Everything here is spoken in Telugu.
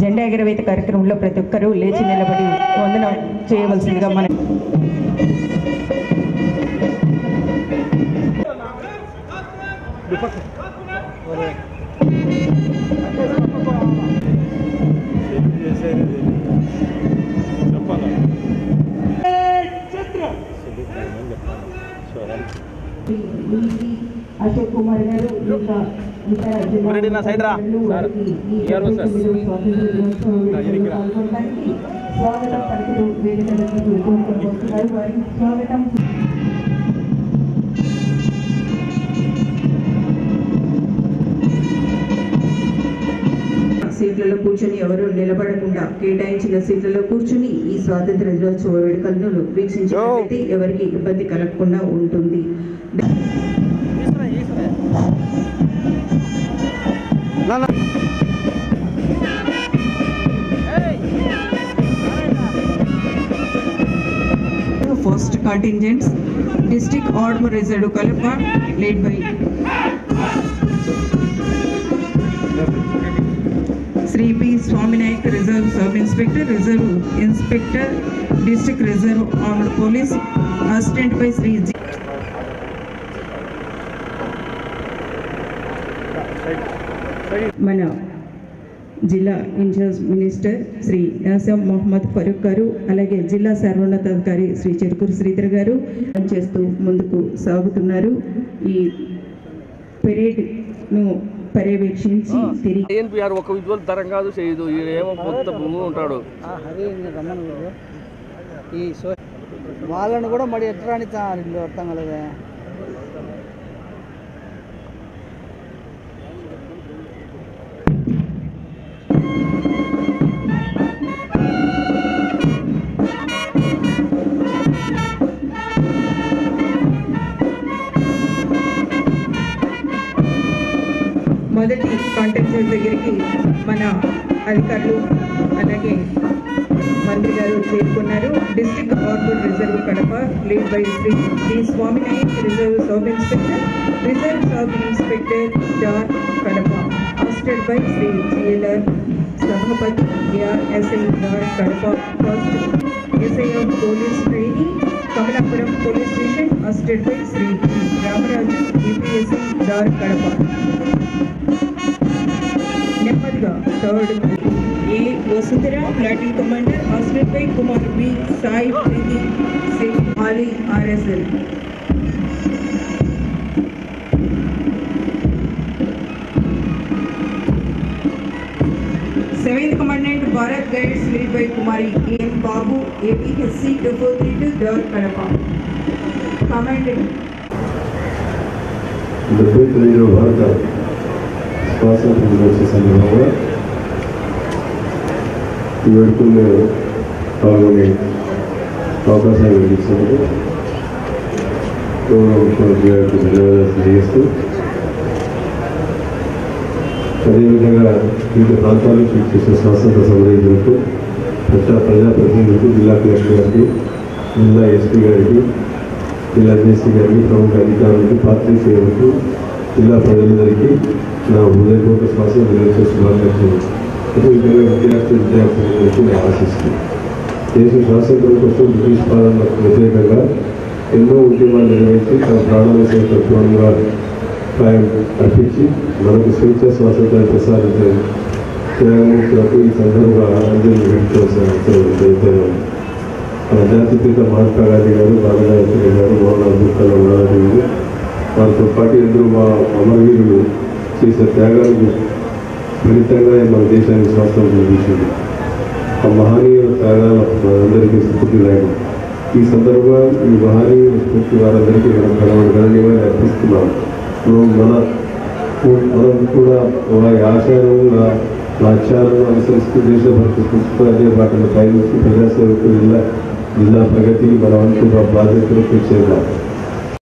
జెండా ఎగరవేత కార్యక్రమంలో ప్రతి ఒక్కరూ లేచి నిలబడి వందనం చేయవలసిందిగా మన అశోక్ కుమార్ గారు స్వాగతం పలుకుతూ వేదికలకు కోరుకుంటున్నారు. వారికి స్వాగతం. సీట్లలో కూర్చొని ఎవరు నిలబడకుండా కేటాయించిన సీట్లలో కూర్చుని ఈ స్వాతంత్ర దినోత్సవ వేడుకలను వీక్షించినట్లయితే ఎవరికి ఇబ్బంది కలగకుండా ఉంటుంది. First contingents, District Armed Reserve Kalapa, led by Sri P. Swaminayak, Reserve Sub-Inspector, Reserve Inspector, District Reserve Armed Police, Assistant by Sri G. మన జిల్లా ఇన్ఛార్జ్ మినిస్టర్ శ్రీ యాసమ్ మొహమ్మద్ ఫరూక్ గారు, అలాగే జిల్లా సర్వోన్నతాధికారి శ్రీ చెరుకూరు శ్రీధర్ గారు చేస్తూ ముందుకు సాగుతున్నారు. ఈ పెరేడ్ను పర్యవేక్షించి తిరిగి ఒక విజువల్ తరం కాదు చేయదు, ఏమో కొత్త భూమి ఉంటాడు. ఈ వాళ్ళను కూడా మరి ఎట్లా అని అర్థం కలదా. మొదటి కాంటెక్ట్ దగ్గరికి మన అధికారులు అలాగే మంత్రి గారు చేరుకున్నారు. District urban reserve Kadapa, lead by Shri D Swaminayak, reserve sub inspector, reserve sub inspector DAR Kadapa, assisted by Shri GLR Sabhapati SI DAR Kadapa, first SI of police training Kamalapuram police station, assisted by Shri Ramaraju UPSC DAR Kadapa. నెమ్మదిగా third A Vasundhara platoon commander, assisted by Kumar B Sai Preethi Singh Ali RSL. Seventh commandant Bharat guides, lead by Kumari M Babu, APSC 2432 door Kadapa. Commandant భారత స్వాతంత్ర దినోత్సవ సందర్భంగా ఈ వేడుకల్లో పాల్గొనే అవకాశాన్ని కలిగిస్తున్నారు. గౌరవ ముఖ్యమంత్రి గారికి ధన్యవాదాలు తెలియజేస్తూ, అదేవిధంగా వివిధ ప్రాంతాల నుంచి చేసిన స్వాతంత్ర సమరయోధులకు, ప్రజాప్రతినిధులకు, జిల్లా కలెక్టర్ గారికి, జిల్లా ఎస్పీ గారికి, జిల్లా జేసీ గారికి, ప్రముఖ అధికారులకు, పార్టీ సేవలకు, జిల్లా ప్రజలందరికీ నా హృదయపూర్వక స్వాతంత్ర దినోత్సవ శుభాకాంక్షలు. అదేవిధంగా విద్యార్థులందరికీ నేను ఆశిస్తున్నాను. దేశ స్వాతంత్రం కోసం బ్రిటిష్ పాలనకు వ్యతిరేకంగా ఎన్నో ఉద్యమాలు నిర్వహించి తన ప్రాణాల సైతంగా ప్రాయం అర్పించి మనకు స్వేచ్ఛ స్వాతంత్రాన్ని ప్రసాదించారు. త్యాగమూర్తులకు ఈ సందర్భంగా అంజలి ఘటించవలసిన అవసరం. మన జాతిపిత మహాత్మా గాంధీ గారు, బాలగంగాధర గారు, మోహన్ అబ్దుల్ కలాం గారు, వారితో పాటు ఎందరో మా అమరవీరులు చేసిన త్యాగాలకు ఫలితంగా మన దేశానికి స్వాతంత్రం లభించింది. ఆ మహనీయుల త్యాగాల మనందరికీ స్ఫూర్తిదాయకం. ఈ సందర్భంగా ఈ మహనీయుల స్ఫూర్తి వారందరికీ మనం గణనీయమని అర్పిస్తున్నాం. మనం కూడా వారి ఆచారాలను, ఆచారాలను అనుసరిస్తూ దేశభక్తి స్ఫూర్తితో అదే బాటలో పయనించి ప్రజాసేవకు జిల్లా ప్రగతికి మనం అనుకున్న బాధ్యతలు చేద్దాం.